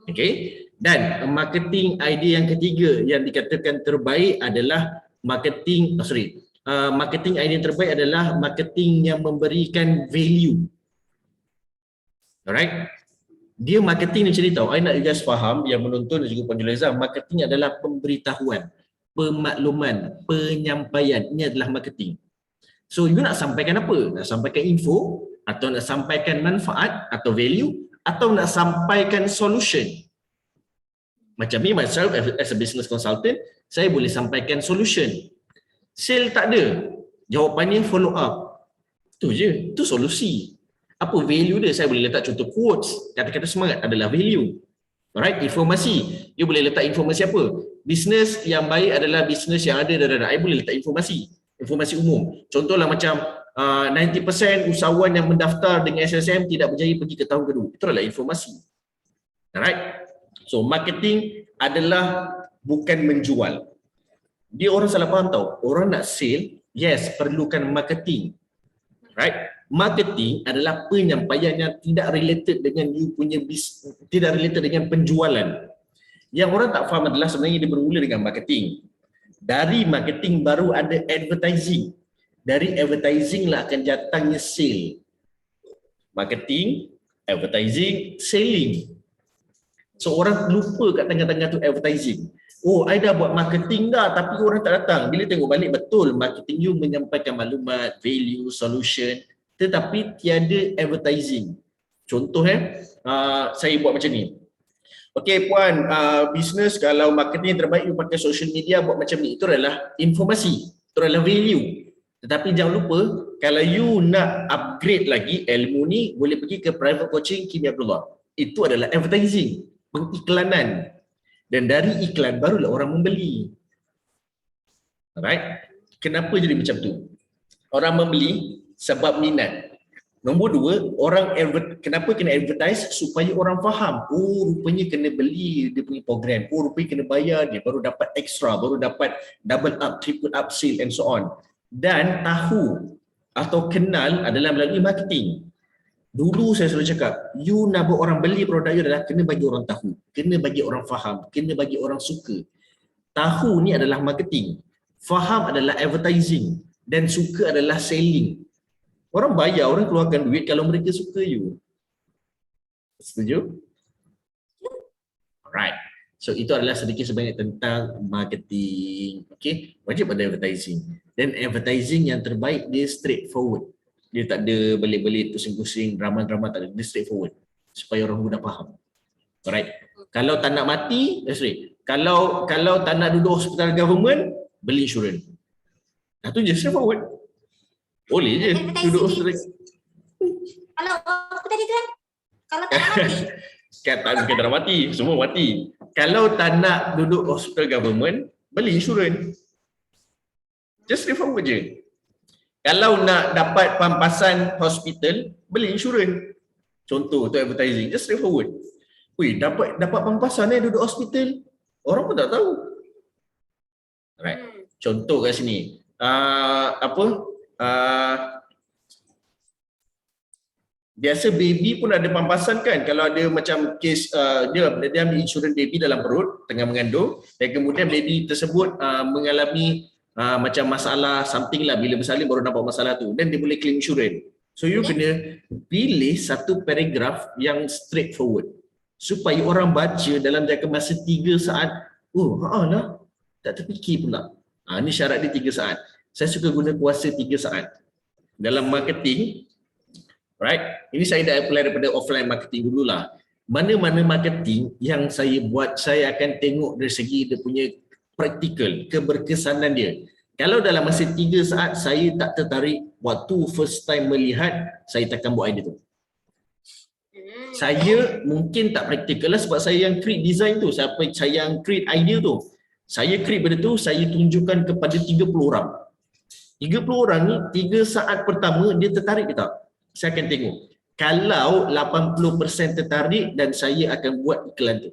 [SPEAKER 1] Okay. Dan marketing idea yang ketiga yang dikatakan terbaik adalah marketing, marketing idea yang terbaik adalah marketing yang memberikan value. Alright. Dia marketing macam ni tau. I nak you guys faham, yang menonton dan juga Puan Julaiza, marketing adalah pemberitahuan, pemakluman, penyampaian. Ini adalah marketing. So you nak sampaikan apa? Nak sampaikan info, atau nak sampaikan manfaat atau value, atau nak sampaikan solution. Macam me myself as a business consultant, saya boleh sampaikan solution. Sale tak ada, jawapannya follow up. Itu je, itu solusi. Apa value dia? Saya boleh letak contoh quotes, kata-kata semangat adalah value. Alright, informasi. You boleh letak informasi apa? Bisnes yang baik adalah bisnes yang ada dan I boleh letak informasi. Informasi umum. Contohlah macam 90% usahawan yang mendaftar dengan SSM tidak berjaya pergi ke tahun kedua. Itu adalah informasi. Alright. So marketing adalah bukan menjual. Dia orang salah faham tau. Orang nak sale, yes, perlukan marketing. Right? Marketing adalah penyampaian yang tidak related dengan you punya bisnes, tidak related dengan penjualan. Yang orang tak faham adalah sebenarnya dia bermula dengan marketing. Dari marketing baru ada advertising. Dari advertising lah akan datangnya sale. Marketing, advertising, selling. So orang lupa kat tengah-tengah tu advertising. Oh, I dah buat marketing dah tapi orang tak datang. Bila tengok balik, betul marketing you menyampaikan maklumat, value, solution, tetapi tiada advertising. Contoh saya buat macam ni. Okey puan, bisnes kalau marketing yang terbaik you pakai social media buat macam ni. Itu adalah informasi, itu adalah value. Tetapi jangan lupa, kalau you nak upgrade lagi ilmu ni, boleh pergi ke private coaching Kimi Abdullah. Itu adalah advertising, pengiklanan. Dan dari iklan barulah orang membeli. Alright? Kenapa jadi macam tu? Orang membeli sebab minat. Nombor dua, kenapa kena advertise? Supaya orang faham. Oh, rupanya kena beli dia punya program. Oh, rupanya kena bayar dia baru dapat extra, baru dapat double up, triple up sale and so on. Dan tahu atau kenal adalah melalui marketing. Dulu saya selalu cakap, you nak buat orang beli produk you adalah kena bagi orang tahu, kena bagi orang faham, kena bagi orang suka. Tahu ni adalah marketing, faham adalah advertising, dan suka adalah selling. Orang bayar, orang keluarkan duit kalau mereka suka you. Setuju? Alright. So itu adalah sedikit sebanyak tentang marketing. Okay, wajib ada advertising. Dan advertising yang terbaik dia straightforward. Dia tak ada belit-belit, pusing-pusing, drama-drama, tak ada. Dia straightforward. Supaya orang mudah faham. Alright. Kalau tak nak mati, kalau tak nak duduk hospital government, beli insurans. Itu je straightforward. Boleh je duduk hospital.
[SPEAKER 2] Kalau apa tadi tu kan? Kalau tak nak mati.
[SPEAKER 1] Bukan tak nak mati, semua mati. Kalau tak nak duduk hospital government, beli insurans. Just straightforward je. Kalau nak dapat pampasan hospital, beli insurans. Contoh tu advertising, just straightforward. Wih, dapat pampasan duduk hospital. Orang pun tak tahu. Alright. Contoh kat sini. Apa? Biasa baby pun ada pampasan kan, kalau ada macam kes dia ambil insurans baby dalam perut tengah mengandung dan kemudian baby tersebut mengalami macam masalah something lah, bila bersalin baru nampak masalah tu, dan dia boleh claim insurans. So you kena pilih satu paragraf yang straightforward supaya orang baca dalam jangka masa 3 saat. Oh lah, tak terfikir pula. Ni syarat dia 3 saat. Saya suka guna kuasa 3 saat dalam marketing. Right? Ini saya dah apply daripada offline marketing dululah. Mana-mana marketing yang saya buat, saya akan tengok dari segi dia punya praktikal, keberkesanan dia. Kalau dalam masa 3 saat saya tak tertarik, waktu first time melihat, saya takkan buat idea tu. Saya mungkin tak praktikal lah sebab saya yang create design tu, saya yang create idea tu. Saya create benda tu, saya tunjukkan kepada 30 orang. 30 orang ni 3 saat pertama dia tertarik ke tak? Saya akan tengok. Kalau 80% tertarik dan saya akan buat iklan tu.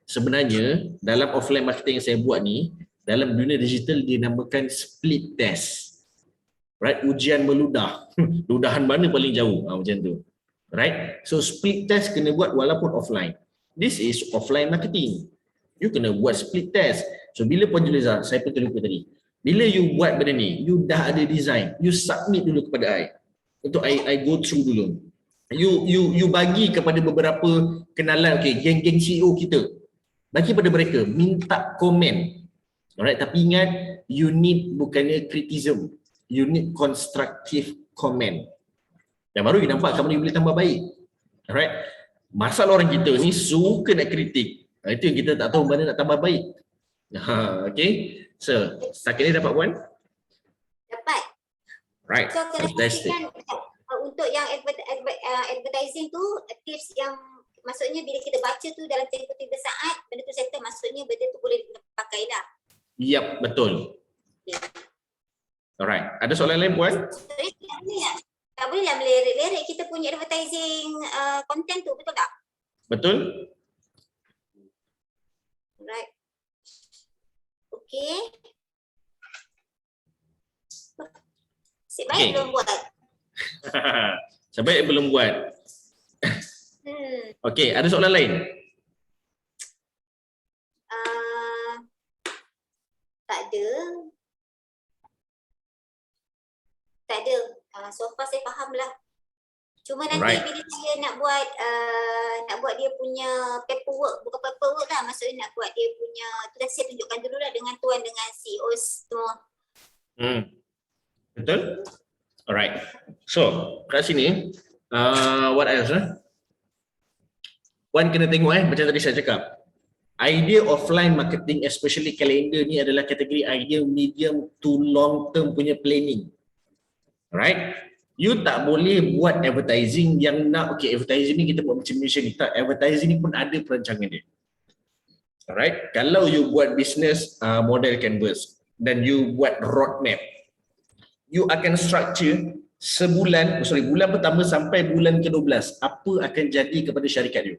[SPEAKER 1] Sebenarnya dalam offline marketing yang saya buat ni, dalam dunia digital dia namakan split test. Right? Ujian meludah. Ludahan mana paling jauh? Macam tu. Right? So split test kena buat walaupun offline. This is offline marketing. You kena buat split test. So bila Puan Juliza, saya pun terlupa tadi. Bila you buat benda ni, you dah ada design, you submit dulu kepada I. Untuk I go through dulu. You bagi kepada beberapa kenalan, geng-geng CEO kita. Bagi pada mereka, minta komen. Alright, tapi ingat, you need bukannya criticism. You need constructive comment. Dan baru you nampak kamu ni boleh tambah baik. Alright. Masalah orang kita ni suka nak kritik. Itu yang kita tak tahu mana nak tambah baik. Okay. So, setakat ni dapat Puan?
[SPEAKER 2] Dapat.
[SPEAKER 1] Right.
[SPEAKER 2] So kena
[SPEAKER 1] Fantastic.
[SPEAKER 2] pastikan untuk yang advertising tu tips yang maksudnya bila kita baca tu dalam tempoh 3 saat benda tu settle, maksudnya benda tu boleh dipakai lah.
[SPEAKER 1] Yap, betul.
[SPEAKER 2] Okay.
[SPEAKER 1] Alright. Ada soalan lain Puan?
[SPEAKER 2] Tak boleh lah melirik-lirik kita punya advertising content tu, betul tak?
[SPEAKER 1] Betul.
[SPEAKER 2] Alright. Okay. Sebaik belum buat.
[SPEAKER 1] Sebaik belum buat. Okey, ada soalan lain?
[SPEAKER 2] Tak ada. Tak ada. So far saya faham lah. Cuma nanti bila saya nak buat dia punya paperwork, bukan paperwork lah, maksudnya nak buat dia punya, tu dah saya tunjukkan dulu lah dengan tuan, dengan CEO semua.
[SPEAKER 1] Betul? Alright. So, kat sini, what else? Puan kena tengok macam tadi saya cakap. Idea offline marketing, especially kalender ni adalah kategori idea medium to long term punya planning. Alright? You tak boleh buat advertising yang nak, advertising ni kita buat macam ni. Tak, advertising ni pun ada perancangan dia. Alright? Kalau you buat business model canvas dan you buat roadmap, you akan structure bulan pertama sampai bulan ke-12 apa akan jadi kepada syarikat you.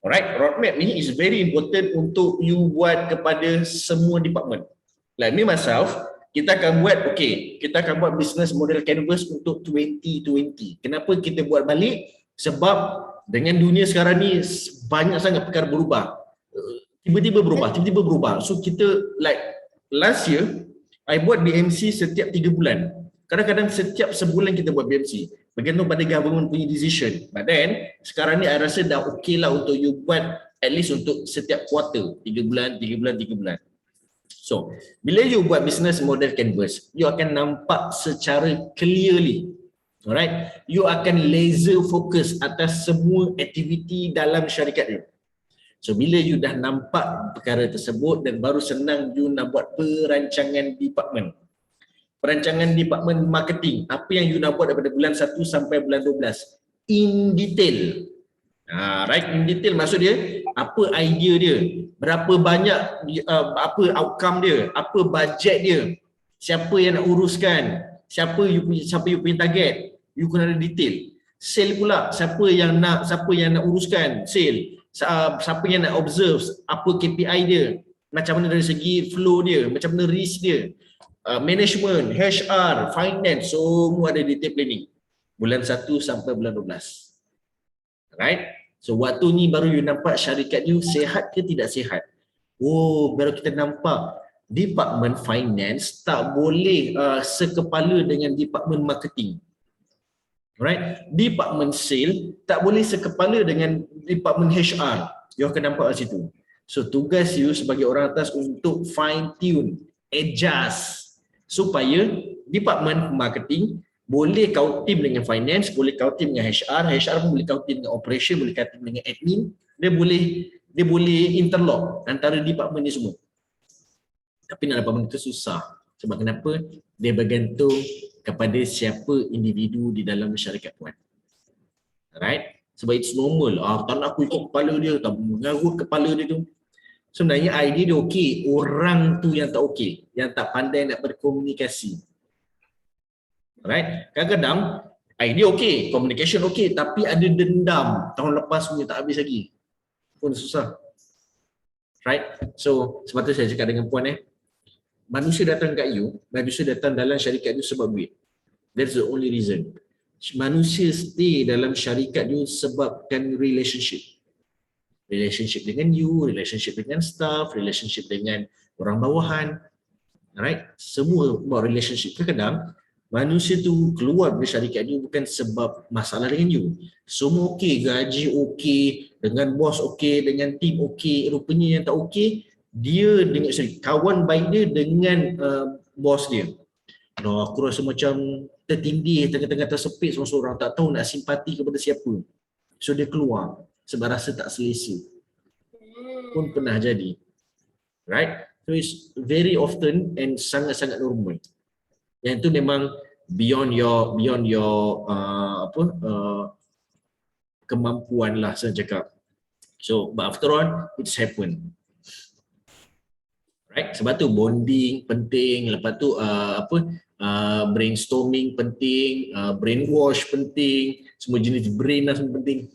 [SPEAKER 1] Alright, roadmap ni is very important untuk you buat kepada semua department. Like me myself, kita akan buat kita akan buat business model canvas untuk 2020. Kenapa kita buat balik? Sebab dengan dunia sekarang ni banyak sangat perkara berubah. Tiba-tiba berubah. So kita like last year I buat BMC setiap 3 bulan. Kadang-kadang setiap sebulan kita buat BMC. Bergantung pada government punya decision. But then, sekarang ni I rasa dah okey lah untuk you buat at least untuk setiap quarter. 3 bulan. So, bila you buat business model canvas, you akan nampak secara clearly. Alright? You akan laser fokus atas semua aktiviti dalam syarikat you. So, bila you dah nampak perkara tersebut dan baru senang you nak buat perancangan department. Perancangan department marketing, apa yang you nak buat daripada bulan 1 sampai bulan 12 in detail. Right, in detail maksud dia apa idea dia, berapa banyak apa outcome dia, apa bajet dia, siapa yang nak uruskan, siapa you punya target, you kena ada detail. Sale pula, siapa yang nak uruskan sale, siapa yang nak observe, apa KPI dia. macam mana dari segi flow dia, macam mana risk dia, management, HR, finance, semua ada detail planning. Bulan 1 sampai bulan 12. Right? So waktu ni baru you nampak syarikat you sihat ke tidak sihat. Oh, baru kita nampak Department Finance tak boleh sekepala dengan Department Marketing. Right? Department Sale tak boleh sekepala dengan Department HR. You akan nampak kat situ. So tugas you sebagai orang atas untuk fine tune, adjust supaya Department Marketing boleh kau team dengan finance, boleh kau team dengan HR pun boleh kau team dengan operation, boleh kau team dengan admin. Dia boleh interlock antara department ni semua. Tapi nak dapat benda tu susah. Sebab kenapa? Dia bergantung kepada siapa individu di dalam masyarakat puan. Right? Sebab it's normal. Tak nak aku ikut kepala dia, tak mengarut kepala dia tu. Sebenarnya idea dia okey, orang tu yang tak okey, yang tak pandai nak berkomunikasi. Right? Kadang-kadang idea okey, communication okey, tapi ada dendam. Tahun lepas punya tak habis lagi. Pun susah. Right? So, sebab tu saya cakap dengan puan manusia datang kat you, manusia datang dalam syarikat you sebab duit. That's the only reason. Manusia stay dalam syarikat you sebabkan relationship. Relationship dengan you, relationship dengan staff, relationship dengan orang bawahan. Right? Semua about relationship. Kadang-kadang manusia tu keluar dari syarikat you bukan sebab masalah dengan you. Semua okey, gaji okey, dengan bos okey, dengan team okey, rupanya yang tak okey, dia dengan kawan baik dia dengan bos dia. Aku rasa macam tertindih, tengah-tengah tersepit seorang-seorang, tak tahu nak simpati kepada siapa. So dia keluar sebab rasa tak selesa. Pun pernah jadi. Right? So it's very often and sangat-sangat normal. Yang itu memang beyond your kemampuan lah saya cakap. So but after all it's happened. Right? Sebab tu bonding penting, lepas tu brainstorming penting, brainwash penting, semua jenis brain lah semua penting.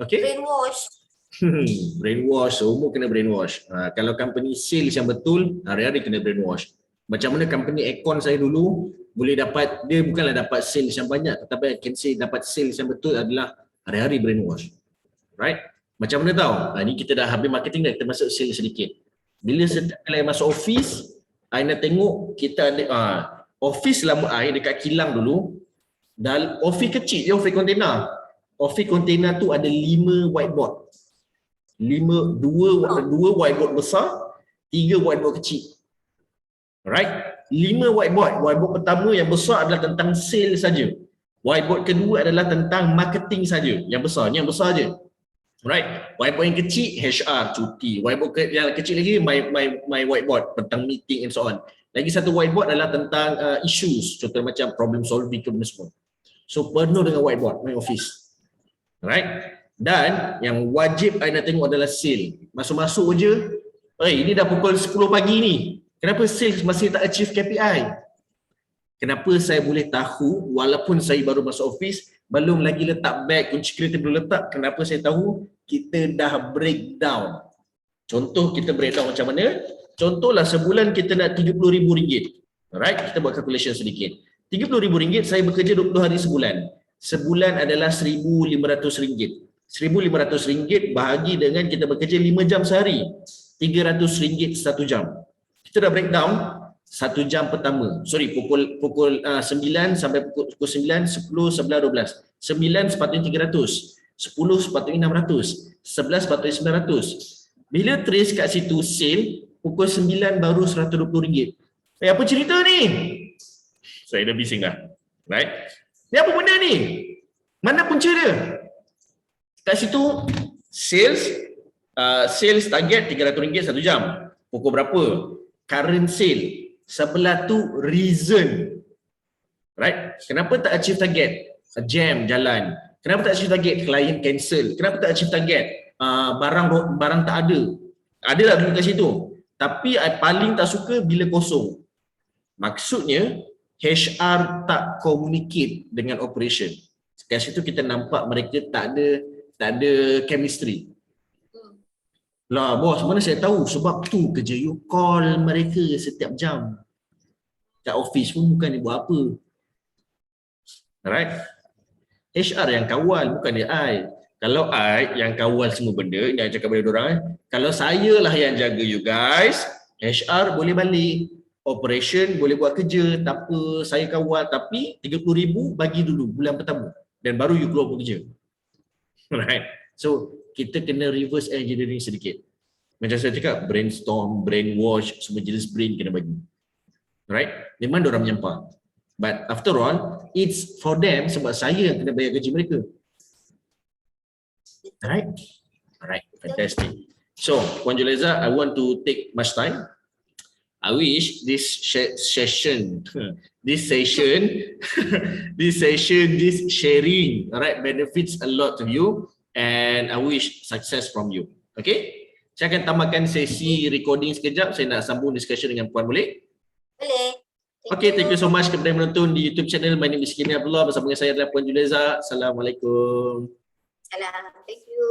[SPEAKER 1] Okay?
[SPEAKER 2] Brainwash.
[SPEAKER 1] Brainwash, semua kena brainwash. Kalau company sales yang betul, hari-hari kena brainwash. Macam mana company aircon saya dulu boleh dapat, dia bukanlah dapat sales yang banyak, tetapi I can say dapat sales yang betul adalah hari-hari brainwash. Right? Macam mana tahu? Ni kita dah habis marketing dah, kita masuk sales sedikit. Bila setiap kali masuk office, I nak tengok kita ada office lama I dekat kilang dulu. Dan office kecil je, office container. Office container tu ada 5 whiteboard. 2 whiteboard besar, 3 whiteboard kecil. Right? 5 whiteboard. Whiteboard pertama yang besar adalah tentang sales saja. Whiteboard kedua adalah tentang marketing saja. Yang besar, ni yang besar je. Right? Whiteboard yang kecil HR cuti. Whiteboard yang kecil lagi my whiteboard tentang meeting and so on. Lagi satu whiteboard adalah tentang issues, contoh macam problem solving ke benda semua. So penuh dengan whiteboard my office. Right? Dan yang wajib I nak tengok adalah sale. Masuk-masuk je, ini dah pukul 10 pagi ni. Kenapa sales masih tak achieve KPI? Kenapa saya boleh tahu walaupun saya baru masuk office, belum lagi letak bag, kunci kereta belum letak, kenapa saya tahu? Kita dah breakdown. Contoh kita breakdown macam mana? Contohlah sebulan kita nak RM70,000. Alright, kita buat calculation sedikit. RM30,000 saya bekerja 20 hari sebulan. Sebulan adalah RM1,500. RM1,500 bahagi dengan kita bekerja 5 jam sehari. RM300 1 jam. Kita dah breakdown 1 jam pertama. Sorry, pukul 9 sampai pukul 9, 10, 11, 12. 9 sepatutnya 300. 10 sepatutnya 600. 11 sepatutnya 900. Bila trace kat situ sale, pukul 9 baru RM120. Apa cerita ni? Saya dah bising dah. Right? Ni apa benda ni? Mana punca dia? Kat situ sales target RM300 1 jam. Pukul berapa? Current sale. Sebelah tu reason. Right? Kenapa tak achieve target? Jam jalan. Kenapa tak achieve target? Client cancel. Kenapa tak achieve target? Barang tak ada. Adalah dulu kat situ. Tapi I paling tak suka bila kosong. Maksudnya HR tak communicate dengan operation. Kat situ kita nampak mereka tak ada chemistry. Lah bos, mana saya tahu, sebab tu kerja you call mereka setiap jam. Kat office pun bukan dia buat apa. Alright? HR yang kawal, bukan dia I. Kalau I yang kawal semua benda, ni I cakap pada orang, kalau saya lah yang jaga you guys, HR boleh balik. Operation boleh buat kerja, tak apa, saya kawal, tapi 30,000 bagi dulu bulan pertama. Dan baru you keluar bekerja. Alright? So, kita kena reverse engineering sedikit. Macam saya cakap, brainstorm, brainwash, semua jenis brain kena bagi. Alright? Memang diorang menyampah. But after all, it's for them sebab saya yang kena bayar gaji mereka. Alright? Alright, fantastic. So, Puan Julaiza, I want to take much time. I wish this session, this sharing, alright, benefits a lot to you, and I wish success from you. Okay? Saya akan tambahkan sesi recording sekejap. Saya nak sambung discussion dengan Puan, boleh?
[SPEAKER 2] Boleh.
[SPEAKER 1] Okay, thank you so much kepada yang menonton di YouTube channel. My name is Kini Abdullah. Bersama dengan saya adalah Puan Julaiza. Assalamualaikum.
[SPEAKER 2] Salam. Thank you.